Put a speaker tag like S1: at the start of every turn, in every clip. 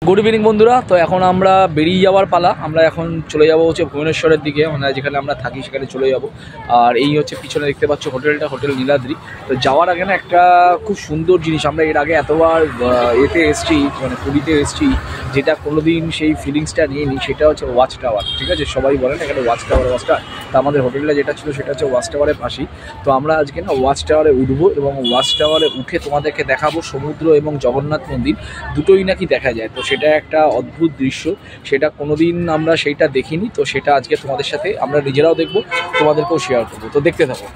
S1: Good evening বন্ধুরা। তো এখন আমরা বেরিয়ে যাওয়ার পালা। আমরা এখন চলে যাব হচ্ছে ভুবনেশ্বরের দিকে, মানে যেখানে আমরা থাকি সেখানে চলে যাব। আর এই হচ্ছে পিছনে দেখতে পাচ্ছ হোটেলটা, হোটেল নীলাদ্রি। তো যাওয়ার আগে না একটা খুব সুন্দর জিনিস, আমরা এর আগে এতবার এতে এসছি, মানে পুরীতে এসছি, যেটা কোনোদিন সেই ফিলিংসটা নিয়ে নিই, সেটা হচ্ছে ওয়াচ টাওয়ার। ঠিক আছে, সবাই বলেন এখানে ওয়াচ টাওয়ার। তো আমাদের হোটেলটা যেটা ছিল সেটা হচ্ছে ওয়াচ টাওয়ারের পাশেই। তো আমরা আজকে না ওয়াচ টাওয়ারে উঠবো এবং ওয়াচ টাওয়ারে উঠে তোমাদেরকে দেখাবো সমুদ্র এবং জগন্নাথ মন্দির দুটোই নাকি দেখা যায়। তো সেটা একটা অদ্ভুত দৃশ্য, সেটা কোনোদিন আমরা সেইটা দেখিনি। তো সেটা আজকে তোমাদের সাথে আমরা নিজেরাও দেখবো, তোমাদেরকেও শেয়ার করবো। তো দেখতে থাকো।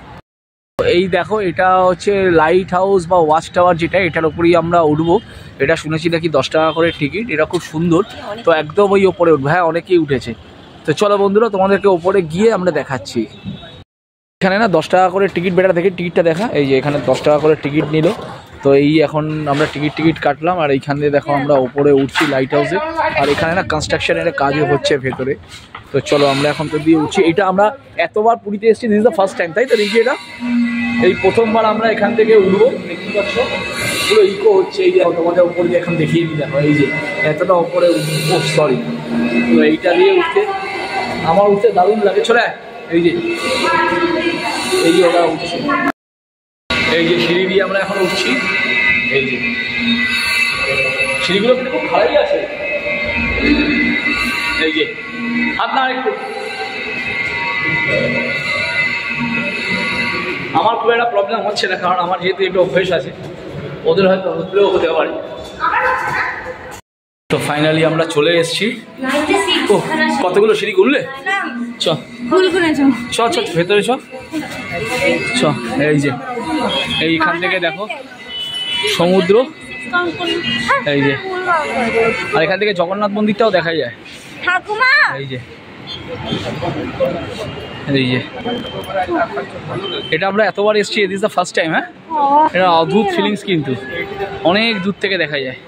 S1: এই দেখো, এটা হচ্ছে লাইট হাউস বা ওয়াচ টাওয়ার, যেটা এটার উপরেই আমরা উঠবো। এটা শুনেছি নাকি 10 টাকা করে টিকিট, এটা খুব সুন্দর। তো একদম ওই ওপরে উঠবো। হ্যাঁ, অনেকেই উঠেছে। তো চলো বন্ধুরা, তোমাদেরকে ওপরে গিয়ে আমরা দেখাচ্ছি। এখানে না 10 টাকা করে টিকিট, বেটার দেখে টিকিটটা দেখা। এই যে এখানে 10 টাকা করে টিকিট নিল। তো এই এখন আমরা টিকিট কাটলাম, আর এইখান দিয়ে দেখো আমরা ওপরে উঠছি লাইট হাউসে। আর এখানে না কনস্ট্রাকশনের কাজও হচ্ছে ভেতরে। তো চলো আমরা এখন তো দিয়ে উঠছি। এটা আমরা এতবার পুরীতে এসেছি, this is the first time, তাই তো দেখি এটা এই প্রথমবার আমরা এখান থেকে উঠবো। দেখতে পাচ্ছ পুরো ইকো হচ্ছে। এই যে তোমাদের উপর দিয়ে এখন দেখিয়ে দিই, দেখো এই যে এতটা উপরে। ও সরি। তো এইটা দিয়ে উঠতে আমার উঠতে দারুণ লাগে। চলে এই যে ওরা উঠছে, এই যে সিঁড়ি দিয়ে আমরা এখন উঠছি। এই যে সিঁড়িগুলো কিন্তু খুব ভালোই আছে। এই যে আপনার একটু, আমার খুব একটা প্রবলেম হচ্ছে না, কারণ আমার যেহেতু একটু অভ্যেস আছে, ওদের হয়তো হতেও হতে পারে। তো ফাইনালি আমরা চলে এসেছি। ও কতগুলো সিঁড়ি ঘুরলে, চ ভেতরে চ। এই যে এইখান থেকে দেখো সমুদ্র, এই যে, আর এখান থেকে জগন্নাথ মন্দিরটাও দেখা যায়। এই যে এটা আমরা এতবার এসেছি, দিস দ্য ফার্স্ট টাইম। হ্যাঁ, এটা অদ্ভুত ফিলিংস, কিন্তু অনেক দূর থেকে দেখা যায়।